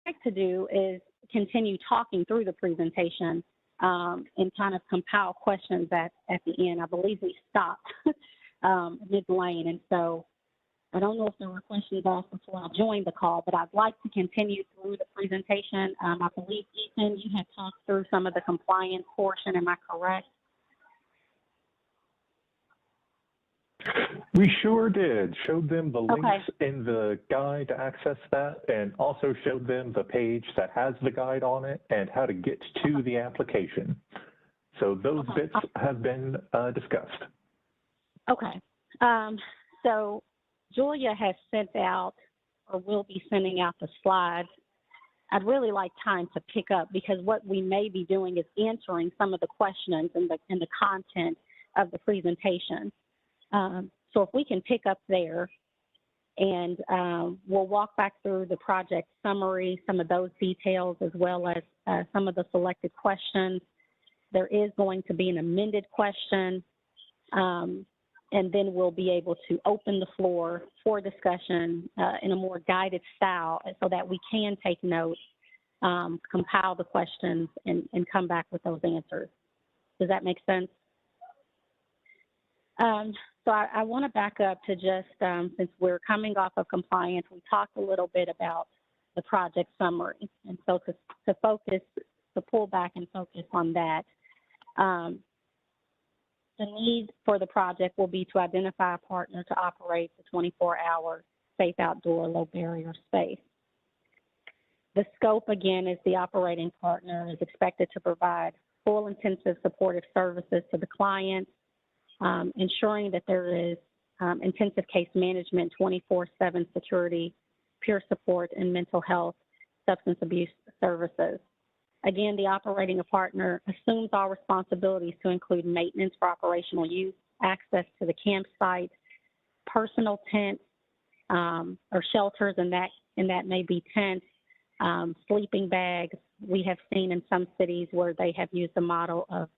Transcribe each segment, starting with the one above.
like to do is continue talking through the presentation and kind of compile questions at the end. I believe we stopped mid-lane, and so I don't know if there were questions asked before I joined the call, but I'd like to continue through the presentation. I believe, Ethan, you had talked through some of the compliance portion. Am I correct? We sure did. Showed them the links in the guide to access that, and also showed them the page that has the guide on it and how to get to the application. So those bits have been discussed. Okay. So Julia has sent out, or will be sending out, the slides. I'd really like time to pick up, because what we may be doing is answering some of the questions in the content of the presentation. So if we can pick up there, and we'll walk back through the project summary, some of those details, as well as some of the selected questions. There is going to be an amended question, and then we'll be able to open the floor for discussion in a more guided style, so that we can take notes, compile the questions, and come back with those answers. Does that make sense? So I want to back up to just, since we're coming off of compliance, we talked a little bit about the project summary. And so to pull back and focus on that, the need for the project will be to identify a partner to operate the 24-hour safe outdoor low barrier space. The scope, again, is the operating partner is expected to provide full intensive supportive services to the client, ensuring that there is intensive case management, 24/7 security, peer support, and mental health, substance abuse services. Again, the operating partner assumes all responsibilities to include maintenance for operational use, access to the campsite, personal tents or shelters, and that may be tents, sleeping bags. We have seen in some cities where they have used the model of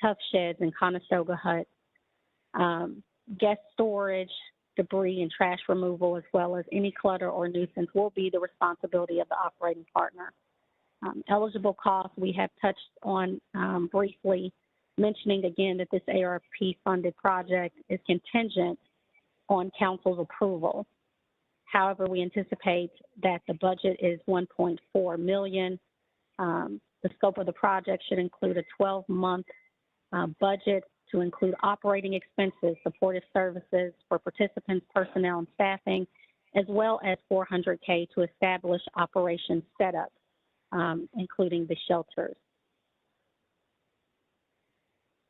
tough sheds and Conestoga huts. Guest storage, debris, and trash removal, as well as any clutter or nuisance, will be the responsibility of the operating partner. Eligible costs we have touched on briefly, mentioning again that this ARP-funded project is contingent on council's approval. However, we anticipate that the budget is $1.4 million. The scope of the project should include a 12-month budget to include operating expenses, supportive services for participants, personnel, and staffing, as well as $400K to establish operation setup, including the shelters.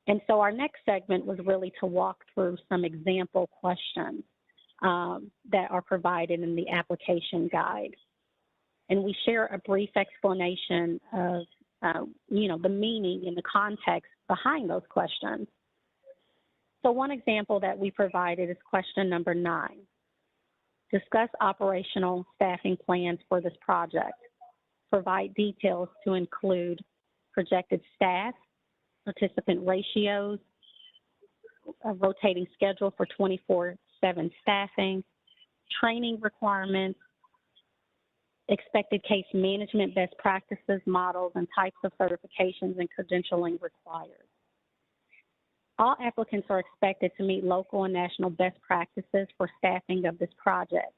And so our next segment was really to walk through some example questions that are provided in the application guide. And we share a brief explanation of, the meaning and the context behind those questions. So one example that we provided is question number 9. Discuss operational staffing plans for this project. Provide details to include projected staff, participant ratios, a rotating schedule for 24/7 staffing, training requirements, expected case management best practices, models, and types of certifications and credentialing required. All applicants are expected to meet local and national best practices for staffing of this project.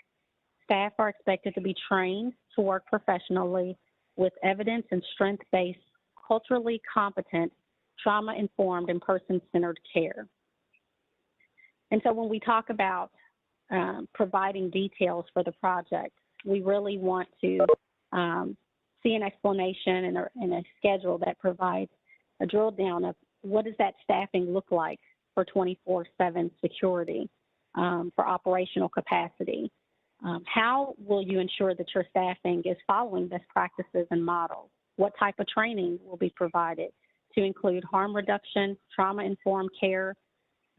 Staff are expected to be trained to work professionally with evidence and strength-based, culturally competent, trauma-informed, and person-centered care. And so when we talk about providing details for the project, we really want to see an explanation and a schedule that provides a drill down of what does that staffing look like for 24/7 security, for operational capacity. How will you ensure that your staffing is following best practices and models? What type of training will be provided to include harm reduction, trauma-informed care,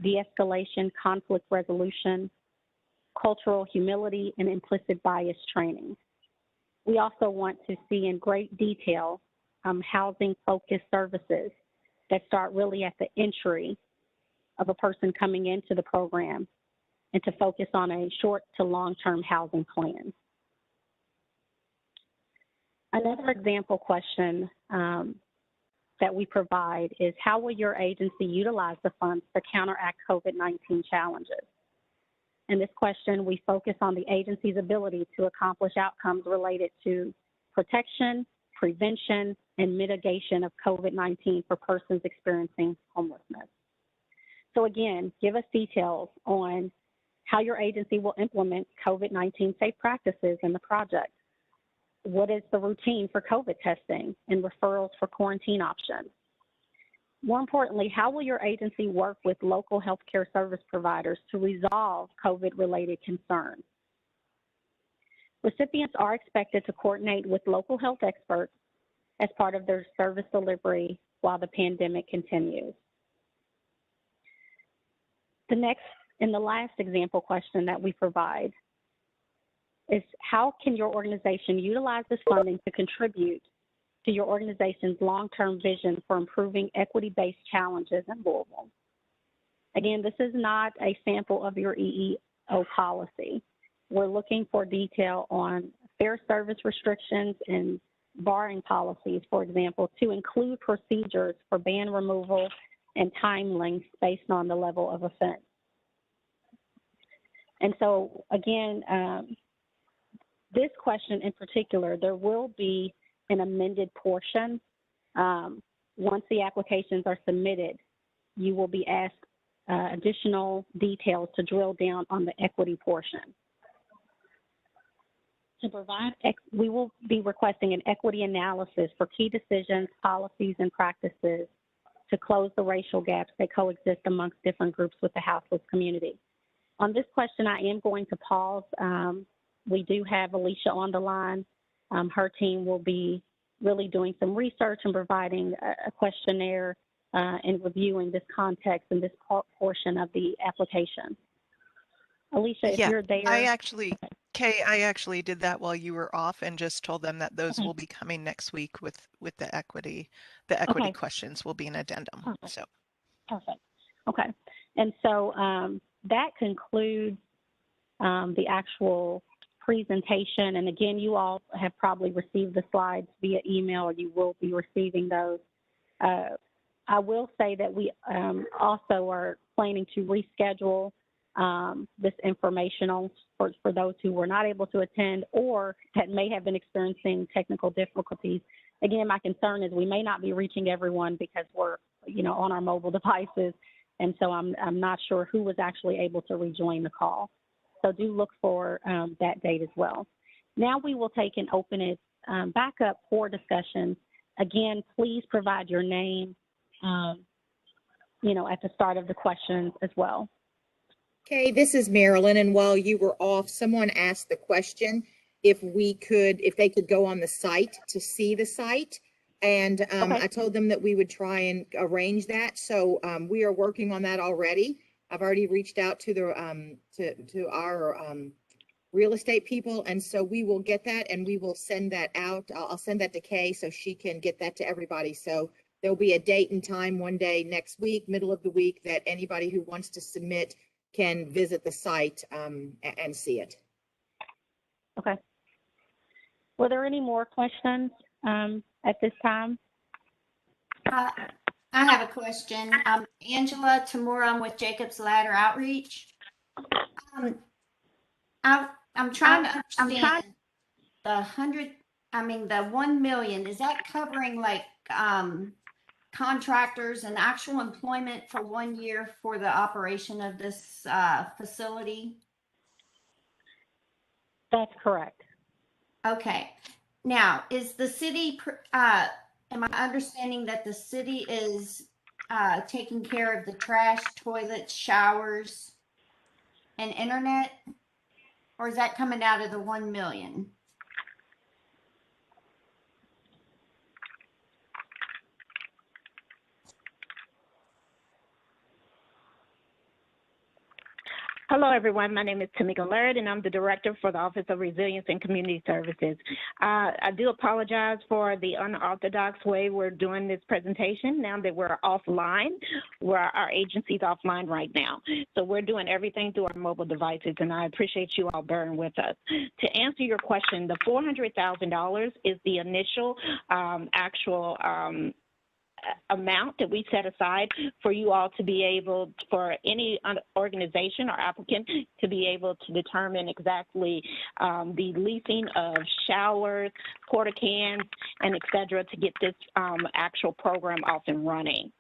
de-escalation, conflict resolution, cultural humility, and implicit bias training? We also want to see in great detail housing-focused services that start really at the entry of a person coming into the program, and to focus on a short to long-term housing plan. Another example question that we provide is, how will your agency utilize the funds to counteract COVID-19 challenges? In this question, we focus on the agency's ability to accomplish outcomes related to protection, prevention, and mitigation of COVID-19 for persons experiencing homelessness. So again, give us details on how your agency will implement COVID-19 safe practices in the project. What is the routine for COVID testing and referrals for quarantine options? More importantly, how will your agency work with local healthcare service providers to resolve COVID-related concerns? Recipients are expected to coordinate with local health experts as part of their service delivery while the pandemic continues. The next and the last example question that we provide is, how can your organization utilize this funding to contribute to your organization's long-term vision for improving equity-based challenges in Louisville? Again, this is not a sample of your EEO policy. We're looking for detail on fair service restrictions and barring policies, for example, to include procedures for ban removal and time lengths based on the level of offense. And so, again, this question in particular, there will be an amended portion. Once the applications are submitted, you will be asked additional details to drill down on the equity portion. To provide, we will be requesting an equity analysis for key decisions, policies, and practices to close the racial gaps that coexist amongst different groups with the houseless community. On this question, I am going to pause. We do have Alicia on the line. Her team will be really doing some research and providing a questionnaire and reviewing this context and this portion of the application. Alicia, if you're there. Kay, I actually did that while you were off and just told them that those will be coming next week with the equity. The equity questions will be an addendum. Perfect. So. Perfect. Okay. And so that concludes the actual presentation. And again, you all have probably received the slides via email, or you will be receiving those. I will say that we also are planning to reschedule this informational for those who were not able to attend or that may have been experiencing technical difficulties. Again, my concern is we may not be reaching everyone because we're, on our mobile devices, and so I'm not sure who was actually able to rejoin the call. So do look for that date as well. Now we will take and open it back up for discussion. Again, please provide your name, at the start of the questions as well. Okay, this is Marilyn, and while you were off, someone asked the question if they could go on the site to see the site, and okay. I told them that we would try and arrange that. So we are working on that already. I've already reached out to to our real estate people, and so we will get that and we will send that out. I'll send that to Kay so she can get that to everybody. So there'll be a date and time one day next week, middle of the week, that anybody who wants to submit can visit the site and see it. Okay. Were there any more questions at this time? I have a question. Angela Tamura, I'm with Jacob's Ladder Outreach. I'm trying to understand the 1 million, is that covering like contractors and actual employment for 1 year for the operation of this facility? That's correct. Okay. Now, is the city, am I understanding that the city is taking care of the trash, toilets, showers, and internet? Or is that coming out of the 1 million? Hello, everyone. My name is Tamika Laird, and I'm the Director for the Office of Resilience and Community Services. I do apologize for the unorthodox way we're doing this presentation now that we're offline. Our agency's offline right now. So we're doing everything through our mobile devices, and I appreciate you all bearing with us. To answer your question, the $400,000 is the initial actual amount that we set aside for you all to be able, for any organization or applicant to be able to determine exactly the leasing of showers, porta cans, and et cetera to get this actual program off and running.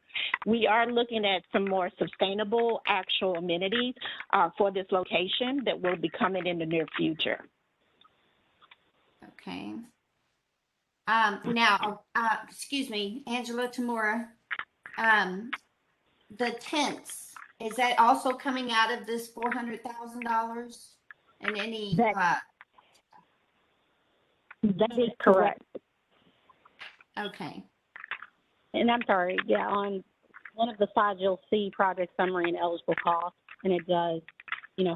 We are looking at some more sustainable actual amenities for this location that will be coming in the near future. Okay. Now, excuse me, Angela Tamura, the tents, is that also coming out of this $400,000 and any? That is correct. Okay. And I'm sorry, yeah, on one of the slides you'll see project summary and eligible costs, and it does,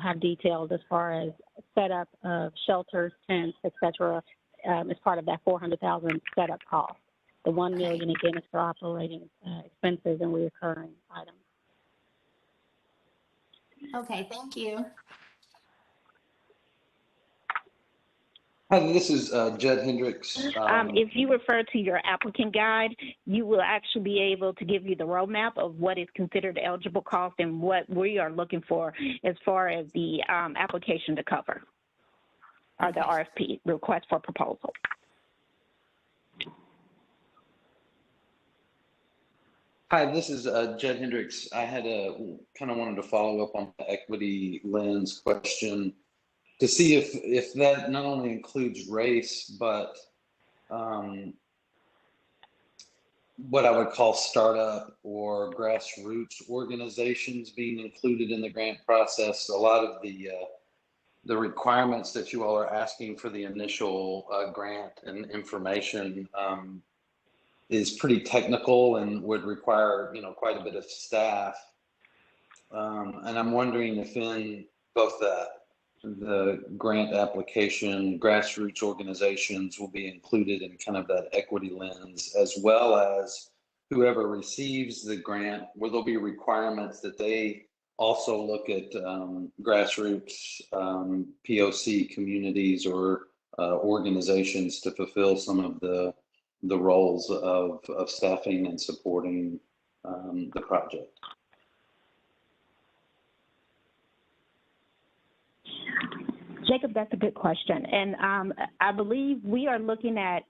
have details as far as setup of shelters, tents, et cetera, as part of that $400,000 setup cost. The $1 million again is for operating expenses and recurring items. Okay, thank you. Hi, this is Jed Hendricks. If you refer to your applicant guide, you will actually be able to give you the roadmap of what is considered eligible cost and what we are looking for as far as the application to cover, or the RFP, request for proposal. Hi, this is Jed Hendricks. I had kind of wanted to follow up on the equity lens question to see if that not only includes race, but what I would call startup or grassroots organizations being included in the grant process. A lot of the requirements that you all are asking for the initial grant and information is pretty technical and would require, quite a bit of staff. And I'm wondering if in both the grant application, grassroots organizations will be included in kind of that equity lens, as well as whoever receives the grant, will there be requirements that they also look at grassroots, POC communities or organizations to fulfill some of the roles of staffing and supporting the project? Jacob, that's a good question. And I believe we are looking at,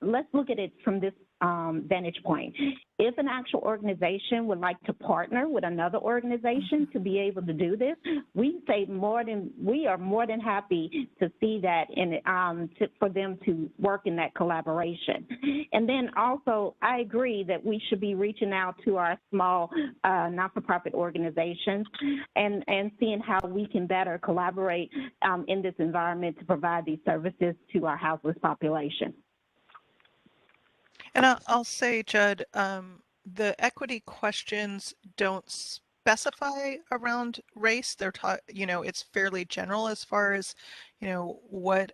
let's look at it from this vantage point. If an actual organization would like to partner with another organization to be able to do this, we are more than happy to see that for them to work in that collaboration. And then also, I agree that we should be reaching out to our small not-for-profit organizations and seeing how we can better collaborate in this environment to provide these services to our houseless population. And I'll say, Judd, the equity questions don't specify around race. They're it's fairly general as far as, what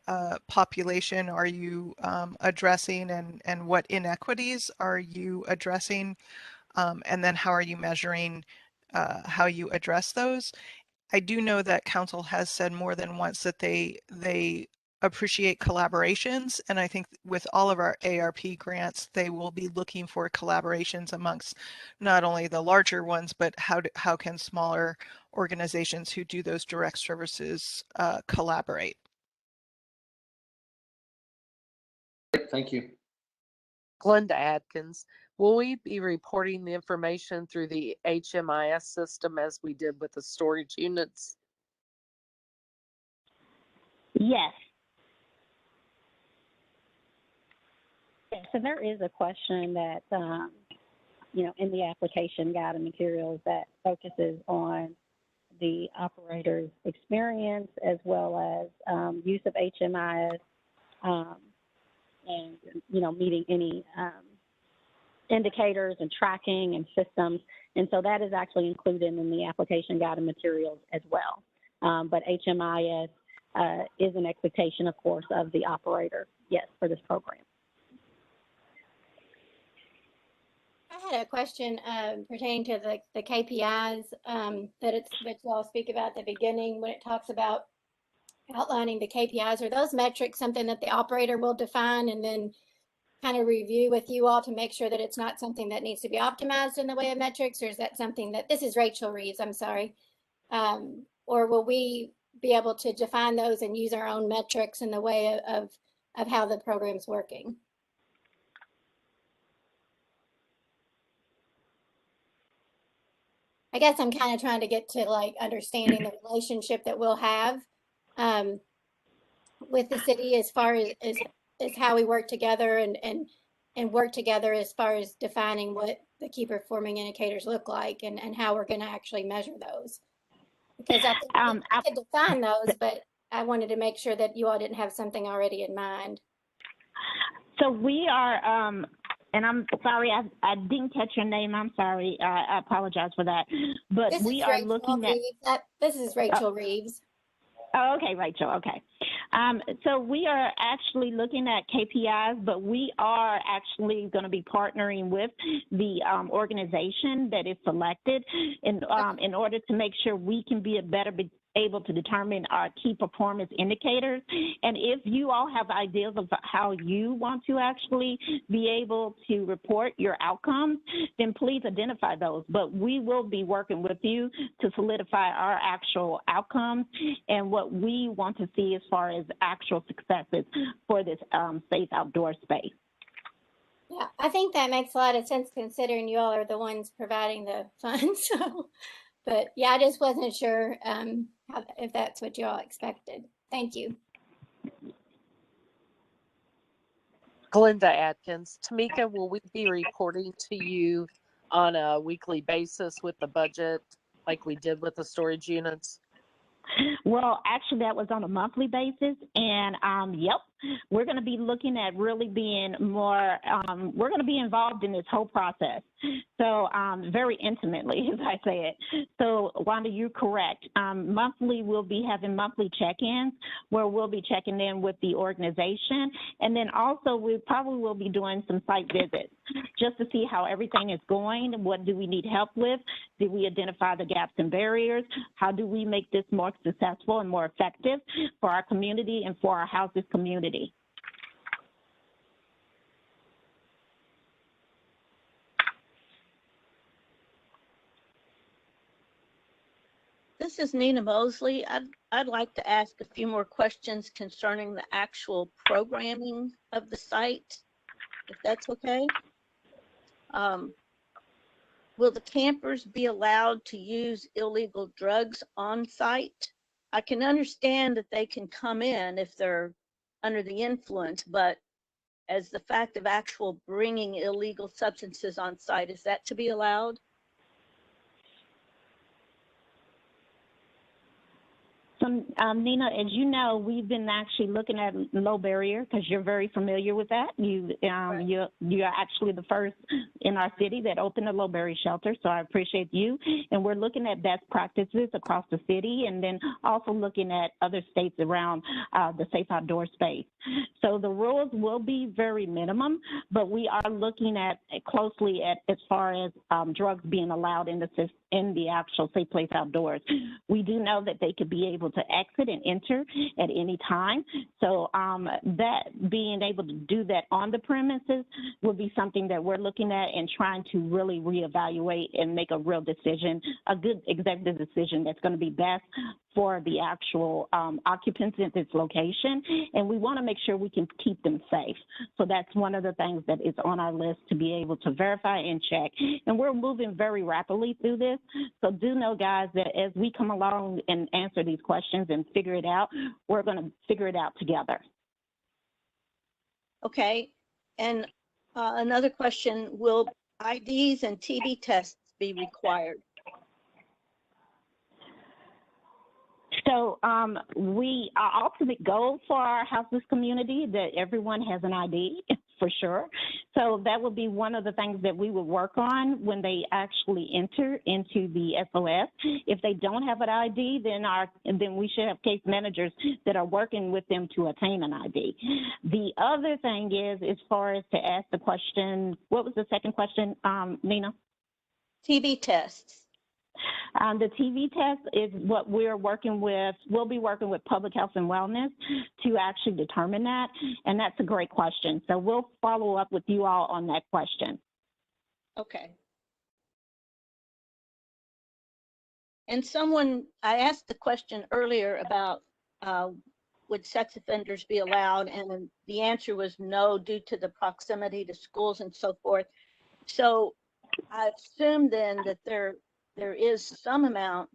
population are you addressing and what inequities are you addressing, and then how are you measuring how you address those. I do know that council has said more than once that they appreciate collaborations, and I think with all of our ARP grants, they will be looking for collaborations amongst not only the larger ones, but how can smaller organizations who do those direct services collaborate. Thank you. Glenda Adkins, will we be reporting the information through the HMIS system as we did with the storage units? Yes. So there is a question that, in the application guide and materials that focuses on the operator's experience as well as use of HMIS and, meeting any indicators and tracking and systems. And so that is actually included in the application guide and materials as well. but HMIS is an expectation, of course, of the operator, yes, for this program. I had a question pertaining to the KPIs that you all speak about at the beginning when it talks about outlining the KPIs. Are those metrics something that the operator will define and then kind of review with you all to make sure that it's not something that needs to be optimized in the way of metrics, or is that something that, this is Rachel Reeves, I'm sorry, or will we be able to define those and use our own metrics in the way of how the program's working? I guess I'm kind of trying to get to like understanding the relationship that we'll have with the city as far as how we work together and work together as far as defining what the key performing indicators look like and how we're going to actually measure those. Because I think I could define those, but I wanted to make sure that you all didn't have something already in mind. So we are, and I'm sorry, I didn't catch your name. I'm sorry. I apologize for that. But we are looking at. This is Rachel Reeves. Oh, okay, Rachel. Okay. So we are actually looking at KPIs, but we are actually going to be partnering with the organization that is selected in order to make sure we can be able to determine our key performance indicators. And if you all have ideas of how you want to actually be able to report your outcomes, then please identify those. But we will be working with you to solidify our actual outcomes and what we want to see as far as actual successes for this safe outdoor space. Yeah, I think that makes a lot of sense considering you all are the ones providing the funds. So, but yeah, I just wasn't sure if that's what you all expected. Thank you. Glenda Atkins. Tamika, will we be reporting to you on a weekly basis with the budget like we did with the storage units? Well, actually, that was on a monthly basis, and yep, we're going to be looking at really being more, we're going to be involved in this whole process, so very intimately, as I say it. So, Wanda, you're correct. Monthly, we'll be having monthly check-ins where we'll be checking in with the organization, and then also we probably will be doing some site visits just to see how everything is going. What do we need help with? Did we identify the gaps and barriers? How do we make this more successful and more effective for our community and for our houses community? This is Nina Mosley. I'd like to ask a few more questions concerning the actual programming of the site, if that's okay. Will the campers be allowed to use illegal drugs on site? I can understand that they can come in if they're under the influence, but as the fact of actual bringing illegal substances on site, is that to be allowed? So, Nina, as you know, we've been actually looking at low barrier because you're very familiar with that. You're actually the first in our city that opened a low barrier shelter, so I appreciate you. And we're looking at best practices across the city and then also looking at other states around the safe outdoor space. So the rules will be very minimum, but we are looking at closely at as far as drugs being allowed in the actual safe place outdoors. We do know that they could be able to exit and enter at any time. So that being able to do that on the premises will be something that we're looking at and trying to really reevaluate and make a real decision, a good executive decision that's going to be best for the actual occupants at this location. And we want to make sure we can keep them safe. So that's one of the things that is on our list to be able to verify and check. And we're moving very rapidly through this. So do know, guys, that as we come along and answer these questions and figure it out, we're going to figure it out together. Okay. And another question, will IDs and TB tests be required? So our ultimate goal for our houseless community that everyone has an ID. for sure. So that would be one of the things that we would work on when they actually enter into the SOS. If they don't have an ID, then we should have case managers that are working with them to attain an ID. The other thing is, as far as to ask the question, what was the second question, Nina? TB tests. The TV test is what we're working with. We'll be working with Public Health and Wellness to actually determine that, and that's a great question. So we'll follow up with you all on that question. Okay. And I asked the question earlier about would sex offenders be allowed, and the answer was no, due to the proximity to schools and so forth. So I assume then that there is some amount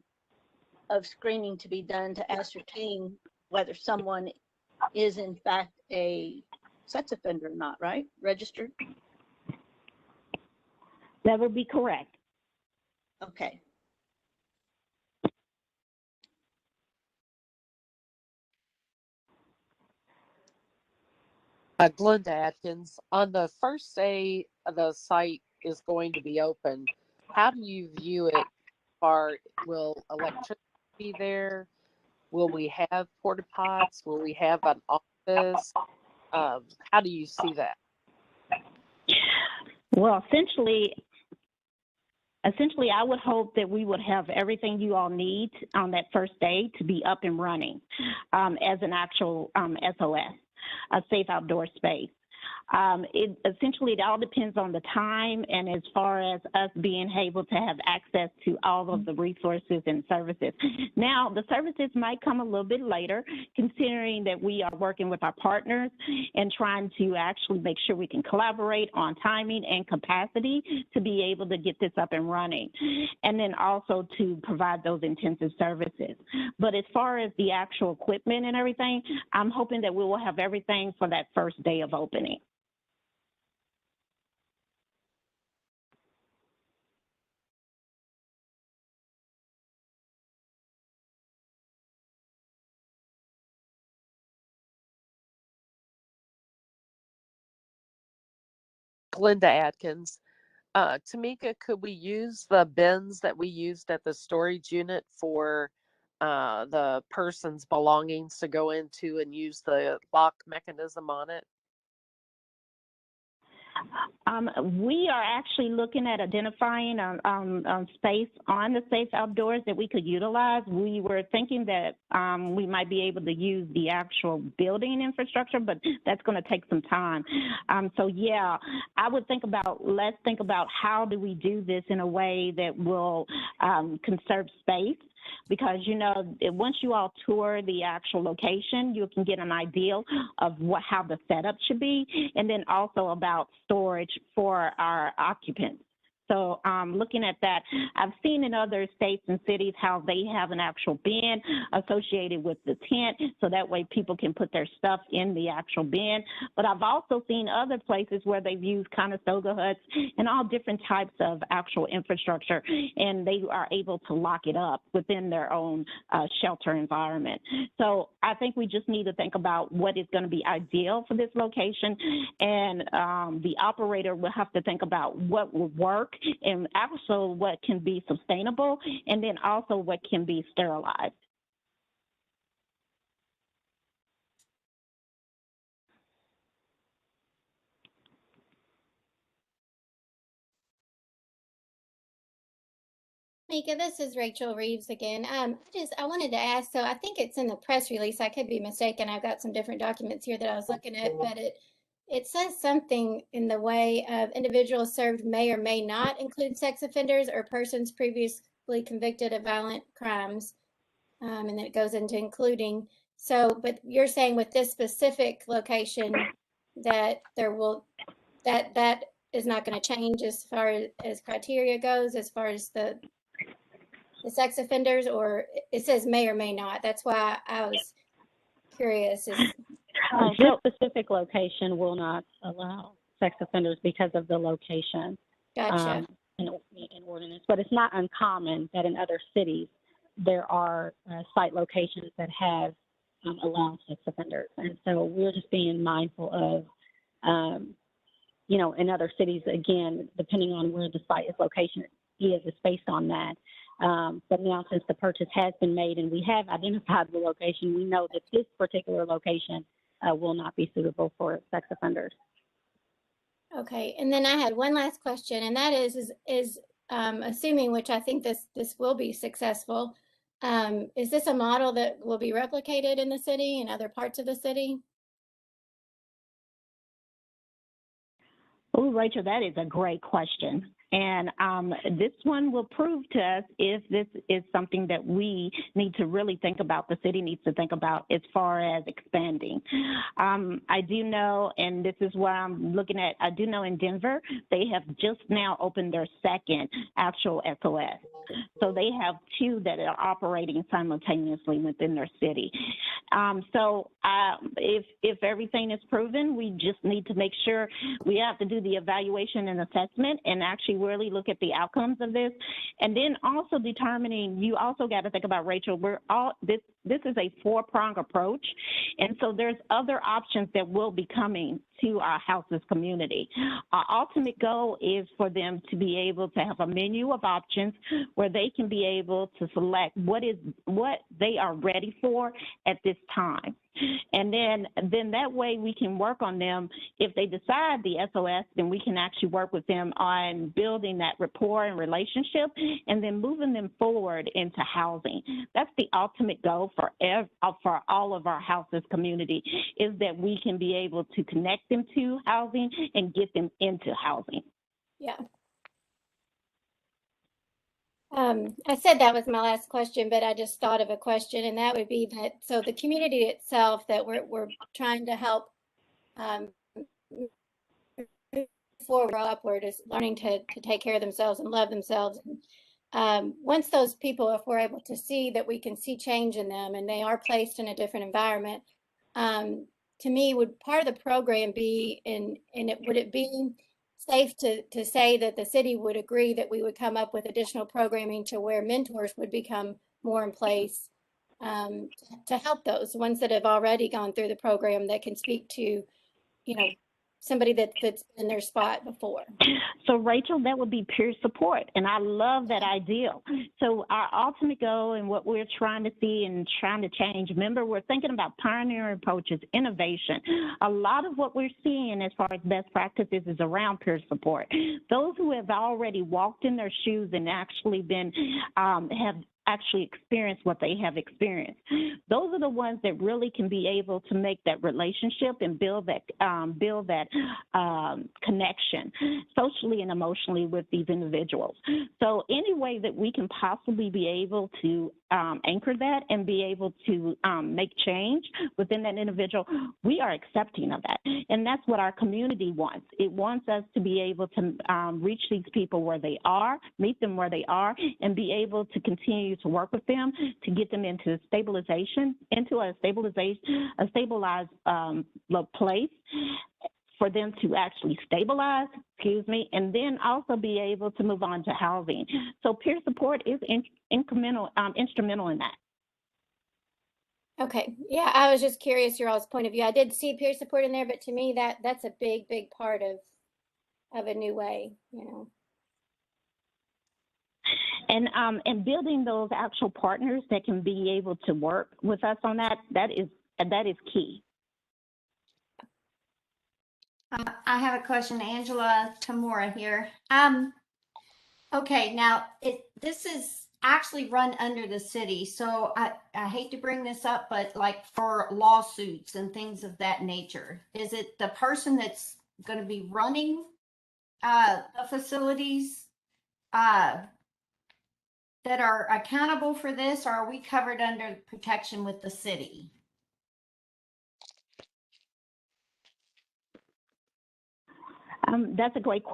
of screening to be done to ascertain whether someone is in fact a sex offender or not, right? Registered? That would be correct. Okay. Glenda Atkins, on the first day the site is going to be open, how do you view it? Will electricity be there? Will we have porta pots? Will we have an office? How do you see that? Well, essentially, I would hope that we would have everything you all need on that first day to be up and running as an actual SOS, a safe outdoor space. It all depends on the time and as far as us being able to have access to all of the resources and services. Now, the services might come a little bit later, considering that we are working with our partners and trying to actually make sure we can collaborate on timing and capacity to be able to get this up and running, and then also to provide those intensive services. But as far as the actual equipment and everything, I'm hoping that we will have everything for that first day of opening. Glenda Atkins. Tamika, could we use the bins that we used at the storage unit for the person's belongings to go into and use the lock mechanism on it? We are actually looking at identifying space on the safe outdoors that we could utilize. We were thinking that we might be able to use the actual building infrastructure, but that's going to take some time. So yeah, I would let's think about how do we do this in a way that will conserve space. Because, once you all tour the actual location, you can get an idea of how the setup should be, and then also about storage for our occupants. So looking at that, I've seen in other states and cities how they have an actual bin associated with the tent, so that way people can put their stuff in the actual bin. But I've also seen other places where they've used Conestoga huts and all different types of actual infrastructure, and they are able to lock it up within their own shelter environment. So I think we just need to think about what is going to be ideal for this location, and the operator will have to think about what will work and also what can be sustainable, and then also what can be sterilized. Mika, this is Rachel Reeves again. I wanted to ask, so I think it's in the press release. I could be mistaken. I've got some different documents here that I was looking at, but it says something in the way of individuals served may or may not include sex offenders or persons previously convicted of violent crimes. And then it goes into including. So, but you're saying with this specific location that that is not going to change as far as criteria goes, as far as the sex offenders, or it says may or may not. That's why I was curious. This specific location will not allow sex offenders because of the location. Gotcha. In ordinance, but it's not uncommon that in other cities there are site locations that have allowed sex offenders, and so we're just being mindful of you know, in other cities, again, depending on where the site is location is based on that. But now since the purchase has been made and we have identified the location, we know that this particular location will not be suitable for sex offenders. Okay, and then I had one last question, and that is assuming, which I think this will be successful, is this a model that will be replicated in the city and other parts of the city? Oh, Rachel, that is a great question. And this one will prove to us if this is something that we need to really think about, the city needs to think about as far as expanding. I do know, and this is what I'm looking at, I do know in Denver, they have just now opened their second actual SOS. So they have two that are operating simultaneously within their city. If everything is proven, we just need to make sure we have to do the evaluation and assessment and actually really look at the outcomes of this. And then also determining, you also got to think about, Rachel, this is a four-pronged approach. And so there's other options that will be coming to our houses community. Our ultimate goal is for them to be able to have a menu of options where they can be able to select what they are ready for at this time. And then that way we can work on them. If they decide the SOS, then we can actually work with them on building that rapport and relationship and then moving them forward into housing. That's the ultimate goal for all of our houses community, is that we can be able to connect them to housing and get them into housing. Yeah. I said that was my last question, but I just thought of a question, and that would be that, so the community itself that we're trying to help forward upward is learning to take care of themselves and love themselves. Once those people, if we're able to see that we can see change in them and they are placed in a different environment, to me, would part of the program be would it be safe to say that the city would agree that we would come up with additional programming to where mentors would become more in place to help those ones that have already gone through the program, that can speak to, you know, somebody that's been in their spot before? So, Rachel, that would be peer support, and I love that ideal. So our ultimate goal and what we're trying to see and trying to change, remember, we're thinking about pioneering approaches, innovation. A lot of what we're seeing as far as best practices is around peer support. Those who have already walked in their shoes and actually been, have actually experience what they have experienced. Those are the ones that really can be able to make that relationship and build that connection socially and emotionally with these individuals. So any way that we can possibly be able to anchor that and be able to make change within that individual, we are accepting of that. And that's what our community wants. It wants us to be able to reach these people where they are, meet them where they are, and be able to continue to work with them to get them into stabilization, into a stabilized place for them to actually stabilize, and then also be able to move on to housing. So peer support is instrumental in that. Okay, yeah, I was just curious your all's point of view. I did see peer support in there, but to me that's a big part of a new way, you know. And building those actual partners that can be able to work with us on that is key. I have a question, Angela Tamora here. Okay, now this is actually run under the city, so I hate to bring this up, but like for lawsuits and things of that nature, is it the person that's going to be running the facilities that are accountable for this, or are we covered under protection with the city? That's a great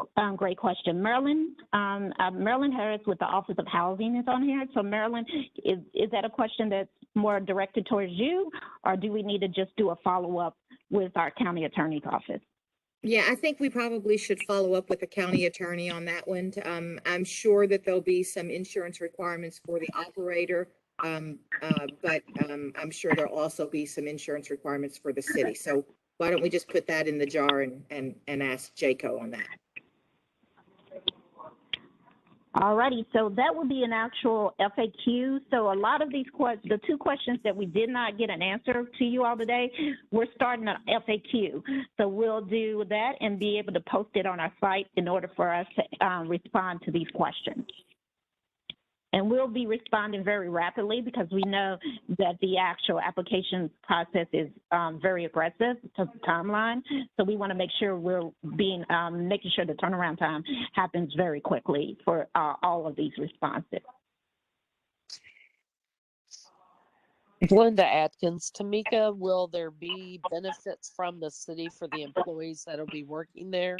question. Marilyn Harris with the Office of Housing is on here. So Marilyn, is that a question that's more directed towards you, or do we need to just do a follow-up with our county attorney's office? Yeah, I think we probably should follow up with the county attorney on that one. I'm sure that there'll be some insurance requirements for the operator, but I'm sure there'll also be some insurance requirements for the city. So Why don't we just put that in the jar and ask Jayco on that? Alrighty, so that would be an actual FAQ. So a lot of these questions, the two questions that we did not get an answer to you all today, we're starting an FAQ. So we'll do that and be able to post it on our site in order for us to respond to these questions. And we'll be responding very rapidly because we know that the actual application process is very aggressive to the timeline. So we want to make sure we're being, making sure the turnaround time happens very quickly for all of these responses. Glenda Atkins, Tamika, will there be benefits from the city for the employees that'll be working there?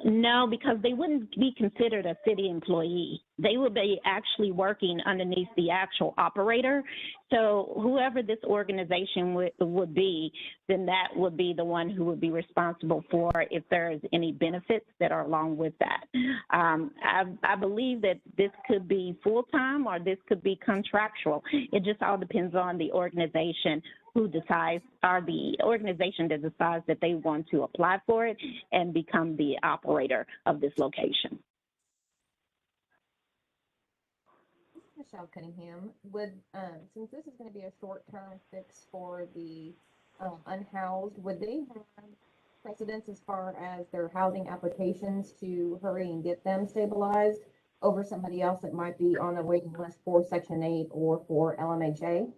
No, because they wouldn't be considered a city employee. They would be actually working underneath the actual operator. So whoever this organization would be, then that would be the one who would be responsible for if there is any benefits that are along with that. I believe that this could be full-time or this could be contractual. It just all depends on the organization who decides, or the organization that decides that they want to apply for it and become the operator of this location. Michelle Cunningham, would since this is going to be a short-term fix for the unhoused, would they have precedence as far as their housing applications to hurry and get them stabilized over somebody else that might be on the waiting list for Section 8 or for LMHA?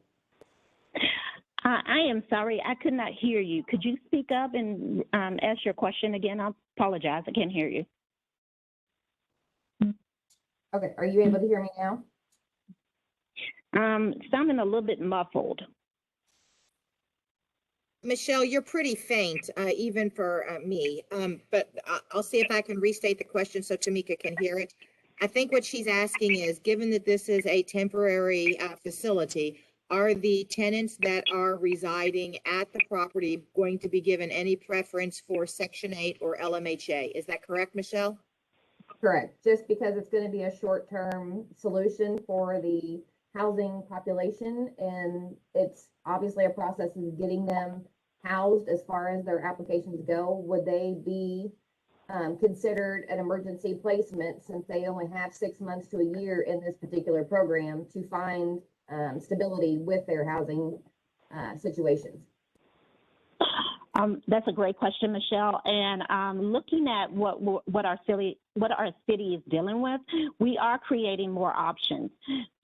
I am sorry, I could not hear you. Could you speak up and ask your question again? I apologize, I can't hear you. Okay, are you able to hear me now? Sounding a little bit muffled. Michelle, you're pretty faint, even for me, but I'll see if I can restate the question so Tamika can hear it. I think what she's asking is, given that this is a temporary facility, are the tenants that are residing at the property going to be given any preference for Section 8 or LMHA? Is that correct, Michelle? Correct. Just because it's going to be a short-term solution for the housing population, and it's obviously a process of getting them housed as far as their applications go. Would they be considered an emergency placement since they only have 6 months to a year in this particular program to find stability with their housing situations? That's a great question, Michelle. And looking at what our city is dealing with, we are creating more options.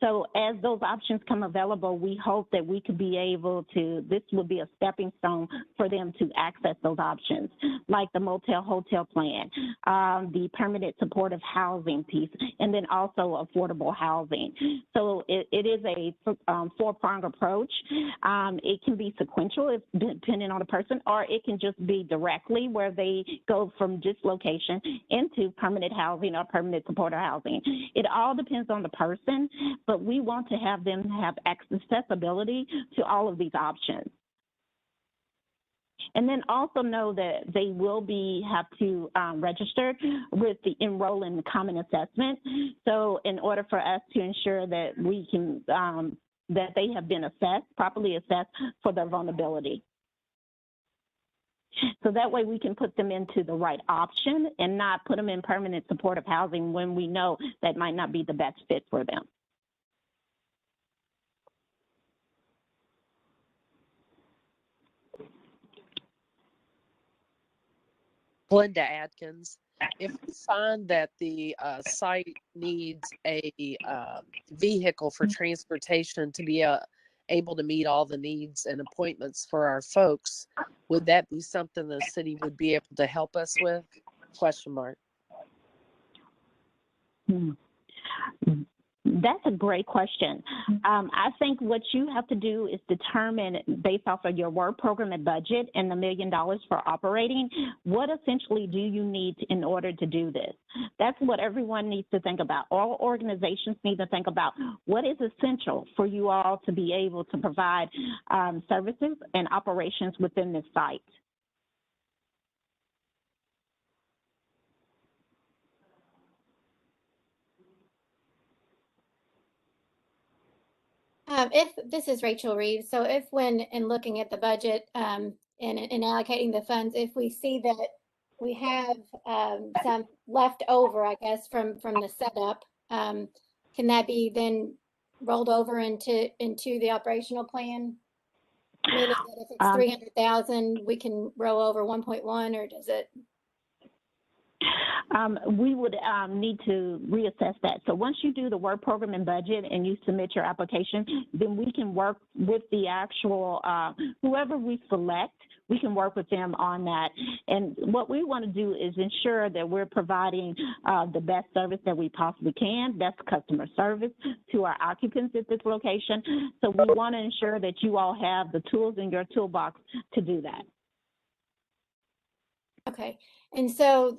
So as those options come available, we hope that we could be able to, this would be a stepping stone for them to access those options, like the motel hotel plan, the permanent supportive housing piece, and then also affordable housing. So it is a four-pronged approach. It can be sequential depending on the person, or it can just be directly where they go from this location into permanent housing or permanent supportive housing. It all depends on the person, but we want to have them have accessibility to all of these options. And then also know that they will have to register with the enroll in the common assessment. So in order for us to ensure that we can, that they have been properly assessed for their vulnerability. So that way we can put them into the right option and not put them in permanent supportive housing when we know that might not be the best fit for them. Glenda Atkins, if we find that the site needs a vehicle for transportation to be able to meet all the needs and appointments for our folks, would that be something the city would be able to help us with? Question mark. That's a great question. I think what you have to do is determine, based off of your work program and budget and the $1 million for operating, what essentially do you need in order to do this? That's what everyone needs to think about. All organizations need to think about what is essential for you all to be able to provide services and operations within this site. If this is Rachel Reeves, so if when in looking at the budget and allocating the funds, if we see that we have some left over, I guess, from the setup, can that be then rolled over into the operational plan? Meaning that if it's 300,000, we can roll over 1.1, or does it? We would need to reassess that. So once you do the work program and budget and you submit your application, then we can work with the actual, whoever we select, we can work with them on that. And what we want to do is ensure that we're providing the best service that we possibly can, best customer service to our occupants at this location. So we want to ensure that you all have the tools in your toolbox to do that. Okay. And so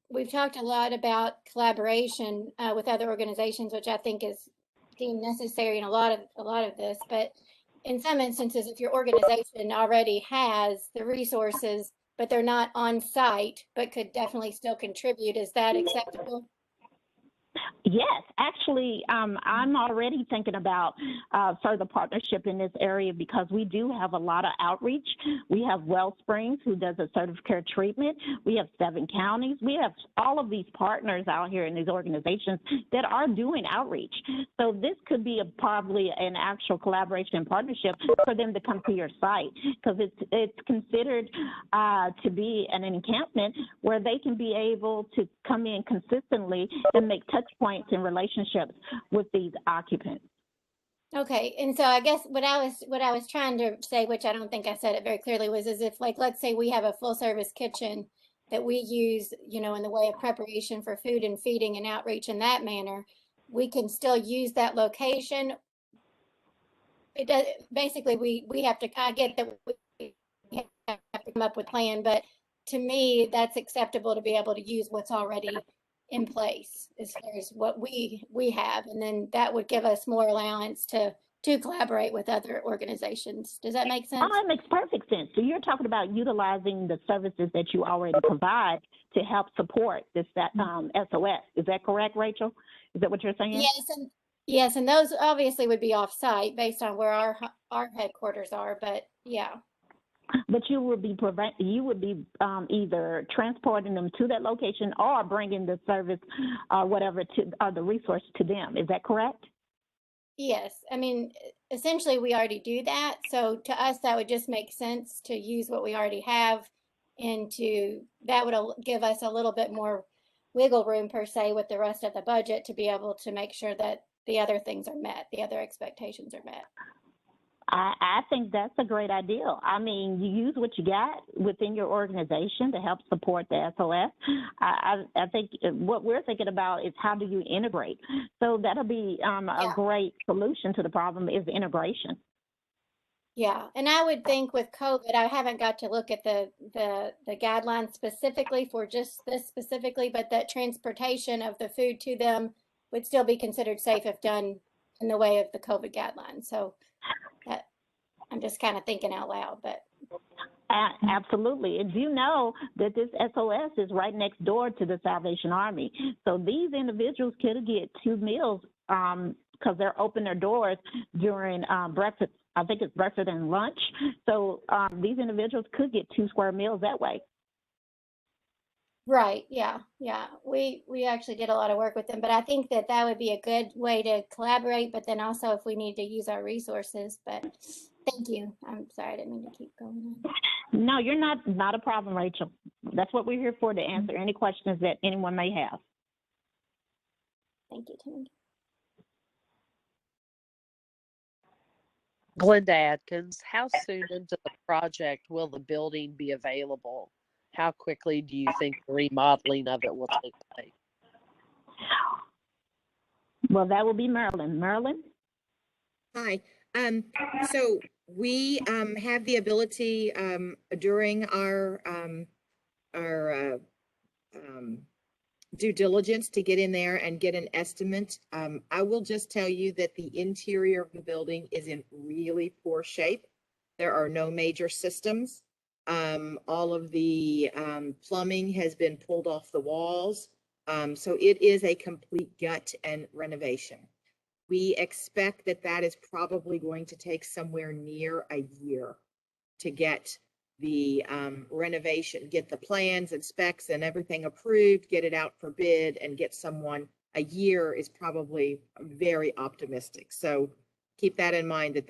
we've talked a lot about collaboration with other organizations, which I think is deemed necessary in a lot of this. But in some instances, if your organization already has the resources, but they're not on site, but could definitely still contribute, is that acceptable? Yes, actually, I'm already thinking about further partnership in this area because we do have a lot of outreach. We have Wellsprings, who does a certificate care treatment. We have 7 counties. We have all of these partners out here in these organizations that are doing outreach. So this could be probably an actual collaboration and partnership for them to come to your site because it's considered to be an encampment where they can be able to come in consistently and make touch points in relationships with these occupants. Okay, and so I guess what I was trying to say, which I don't think I said it very clearly, was as if, like, let's say we have a full service kitchen that we use, you know, in the way of preparation for food and feeding and outreach in that manner, we can still use that location. It does basically we have to, I get that we have to come up with a plan, but to me that's acceptable to be able to use what's already in place as far as what we have, and then that would give us more allowance to collaborate with other organizations. Does that make sense? Oh, it makes perfect sense. So you're talking about utilizing the services that you already provide to help support this SOS. Is that correct, Rachel? Is that what you're saying? Yes, and those obviously would be off-site based on where our headquarters are. But yeah. But you would be either transporting them to that location or bringing the service, whatever, to the resource to them. Is that correct? Yes, I mean, essentially we already do that. So to us, that would just make sense to use what we already have, and that would give us a little bit more wiggle room per se with the rest of the budget to be able to make sure that the other things are met, the other expectations are met. I think that's a great idea. I mean, you use what you got within your organization to help support the SOS. I think what we're thinking about is how do you integrate? So that'll be a great solution to the problem is integration. Yeah, and I would think with COVID, I haven't got to look at the guidelines specifically for just this specifically, but that transportation of the food to them would still be considered safe if done in the way of the COVID guidelines. So that I'm just kind of thinking out loud, but. Absolutely. And you know that this SOS is right next door to the Salvation Army. So these individuals could get 2 meals because they're open their doors during breakfast. I think it's breakfast and lunch. So these individuals could get 2 square meals that way. Right. Yeah. Yeah. We actually did a lot of work with them, but I think that would be a good way to collaborate, but then also if we need to use our resources, but thank you. I'm sorry. I didn't mean to keep going on. No, you're not a problem, Rachel. That's what we're here for, to answer any questions that anyone may have. Thank you, Tammy. Glenda Adkins, how soon into the project will the building be available? How quickly do you think the remodeling of it will take place? Well, that will be Marilyn. Marilyn? Hi. So we have the ability during our due diligence to get in there and get an estimate. I will just tell you that the interior of the building is in really poor shape. There are no major systems. All of the plumbing has been pulled off the walls. So it is a complete gut and renovation. We expect that that is probably going to take somewhere near a year to get the renovation, get the plans and specs and everything approved, get it out for bid, and get someone. A year is probably very optimistic. So keep that in mind,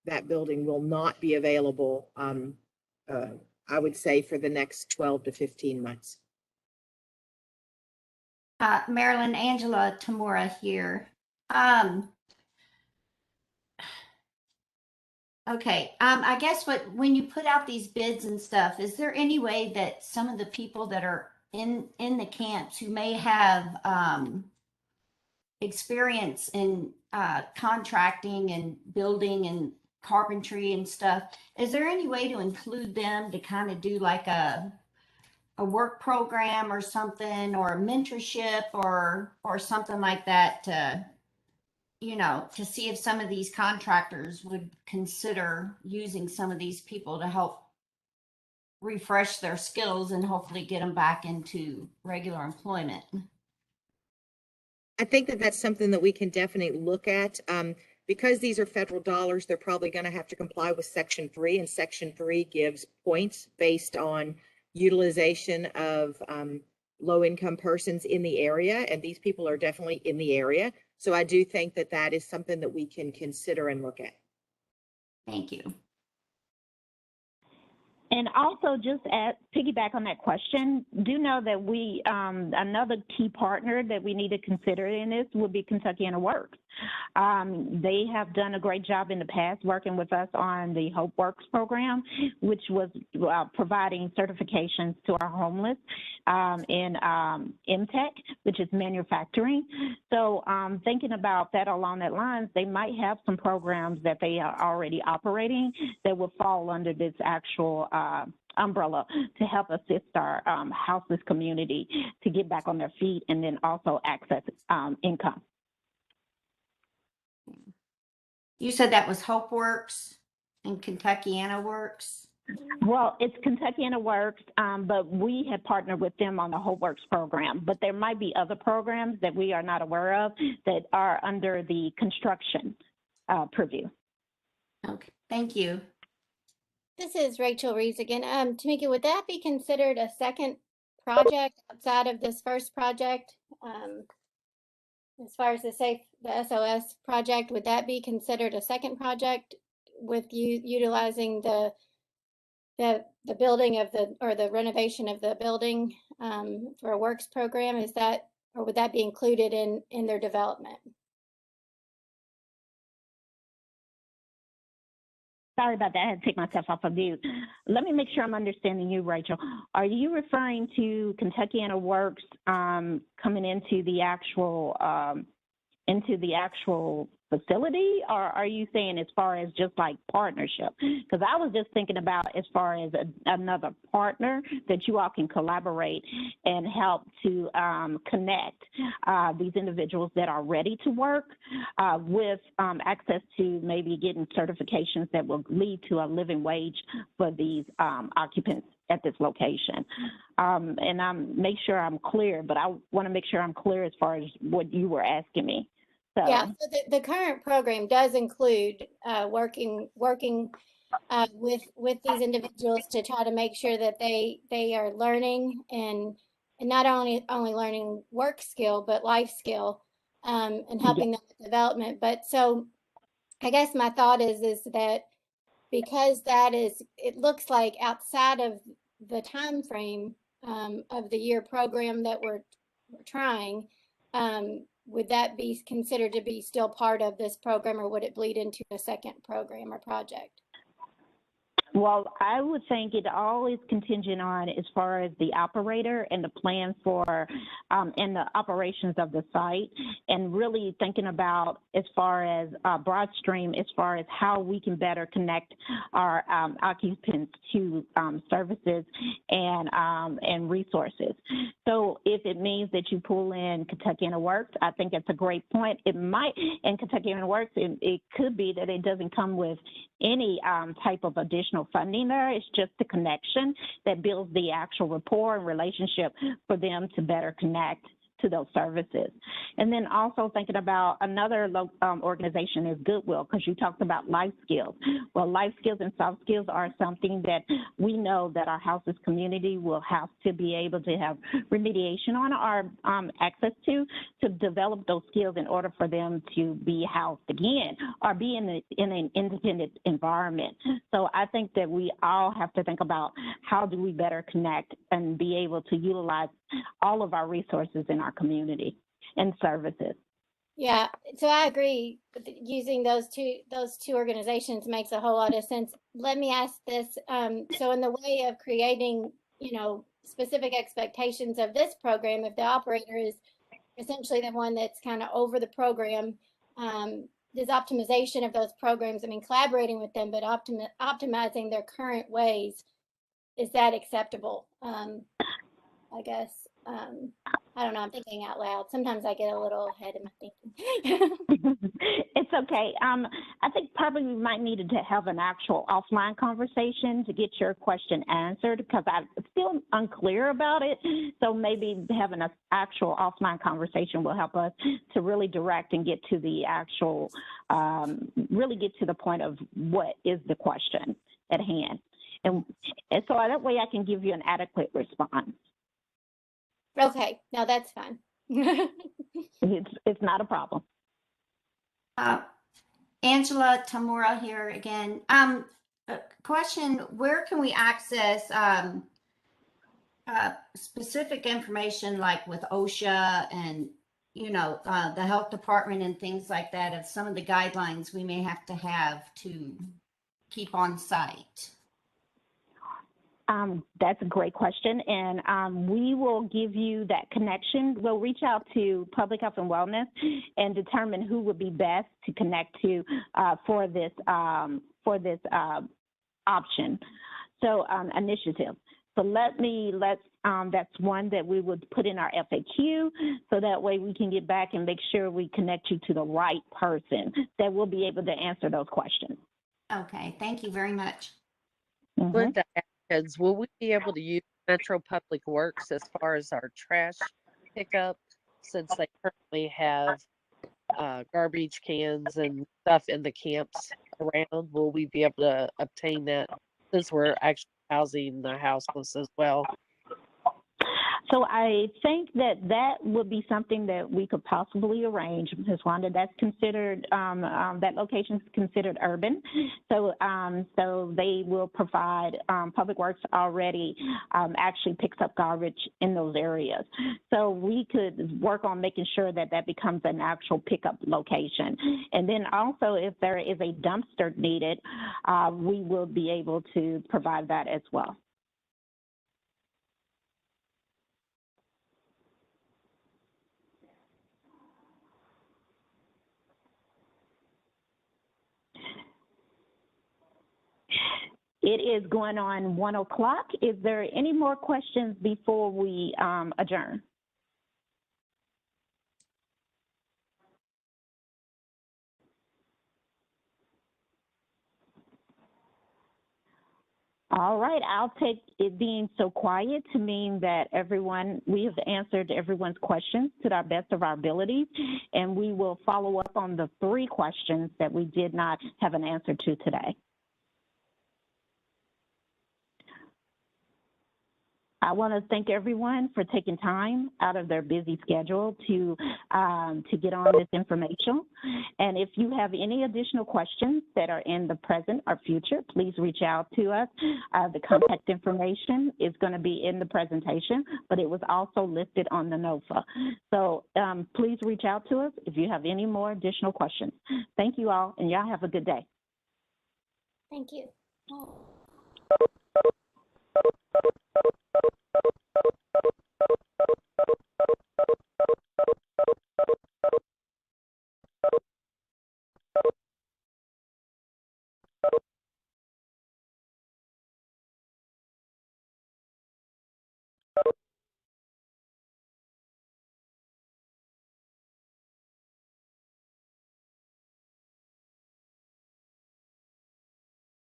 that building will not be available, I would say, for the next 12 to 15 months. Marilyn, Angela Tamura here. Okay, I guess when you put out these bids and stuff, is there any way that some of the people that are in the camps who may have experience in contracting and building and carpentry and stuff, is there any way to include them to kind of do like a work program or something, or a mentorship or something like that to, you know, to see if some of these contractors would consider using some of these people to help refresh their skills and hopefully get them back into regular employment? I think that that's something that we can definitely look at. Because these are federal dollars, they're probably going to have to comply with Section 3, and Section 3 gives points based on utilization of low-income persons in the area, and these people are definitely in the area. So I do think that that is something that we can consider and look at. Thank you. And also, just piggyback on that question, do know that we, another key partner that we need to consider in this would be Kentucky Works. They have done a great job in the past working with us on the Hope Works program, which was providing certifications to our homeless in MTech, which is manufacturing. So thinking about that along that lines, they might have some programs that they are already operating that would fall under this actual umbrella to help assist our houseless community to get back on their feet and then also access income. You said that was Hope Works and Kentuckiana Works? Well, it's Kentuckiana Works, but we have partnered with them on the Hope Works program. But there might be other programs that we are not aware of that are under the construction purview. Okay, thank you. This is Rachel Reeves again. Tamika, would that be considered a second project outside of this first project? As far as the SOS project, would that be considered a second project with you utilizing the building of the renovation of the building for a works program? Is that, or would that be included in their development? Sorry about that. I had to take myself off of mute. Let me make sure I'm understanding you, Rachel. Are you referring to Kentuckiana Works coming into the actual facility, or are you saying as far as just like partnership? Because I was just thinking about as far as another partner that you all can collaborate and help to connect these individuals that are ready to work with access to maybe getting certifications that will lead to a living wage for these occupants at this location. And make sure I'm clear, but I want to make sure I'm clear as far as what you were asking me. So. Yeah, so the current program does include working with these individuals to try to make sure that they are learning and not only learning work skill, but life skill, and helping them with development. But so I guess my thought is that because it looks like outside of the time frame of the year program that we're trying, would that be considered to be still part of this program, or would it bleed into a second program or project? Well, I would think it all is contingent on as far as the operator and the plan for and the operations of the site, and really thinking about as far as broad stream, as far as how we can better connect our occupants to services and resources. So if it means that you pull in Kentuckiana Works, I think it's a great point. It might, in Kentuckiana Works, it could be that it doesn't come with any type of additional funding there. It's just the connection that builds the actual rapport and relationship for them to better connect to those services. And then also thinking about another organization is Goodwill, because you talked about life skills. Well, life skills and soft skills are something that we know that our houses community will have to be able to have remediation on or access to develop those skills in order for them to be housed again or be in an independent environment. So I think that we all have to think about how do we better connect and be able to utilize all of our resources in our community and services. Yeah, so I agree. Using those two organizations makes a whole lot of sense. Let me ask this. So in the way of creating, specific expectations of this program, if the operator is essentially the one that's kind of over the program, this optimization of those programs, collaborating with them, but optimizing their current ways, is that acceptable? I guess. I don't know. I'm thinking out loud. Sometimes I get a little ahead of my thinking. It's okay. I think probably we might need to have an actual offline conversation to get your question answered, because I'm still unclear about it. So maybe having an actual offline conversation will help us to really direct and get to the actual, really get to the point of what is the question at hand. And so that way I can give you an adequate response. Okay, no, that's fine. It's not a problem. Angela Tamura here again. Question: where can we access specific information, like with OSHA and the health department and things like that, of some of the guidelines we may have to keep on site? That's a great question, and we will give you that connection. We'll reach out to Public Health and Wellness and determine who would be best to connect to for this option. So initiative. So that's one that we would put in our FAQ, so that way we can get back and make sure we connect you to the right person that will be able to answer those questions. Okay, thank you very much. Mm-hmm. Linda, will we be able to use Metro Public Works as far as our trash pickup, since they currently have garbage cans and stuff in the camps around? Will we be able to obtain that, since we're actually housing the houseless as well? So I think that would be something that we could possibly arrange, Ms. Wanda. That's considered, that location is considered urban. So they will provide, Public Works already actually picks up garbage in those areas. So we could work on making sure that becomes an actual pickup location. And then also, if there is a dumpster needed, we will be able to provide that as well. It is going on 1 o'clock. Is there any more questions before we adjourn? All right, I'll take it being so quiet to mean that we have answered everyone's questions to the best of our abilities, and we will follow up on the 3 questions that we did not have an answer to today. I want to thank everyone for taking time out of their busy schedule to get on this information. And if you have any additional questions that are in the present or future, please reach out to us. The contact information is going to be in the presentation, but it was also listed on the NOFA. So please reach out to us if you have any more additional questions. Thank you all, and y'all have a good day. Thank you.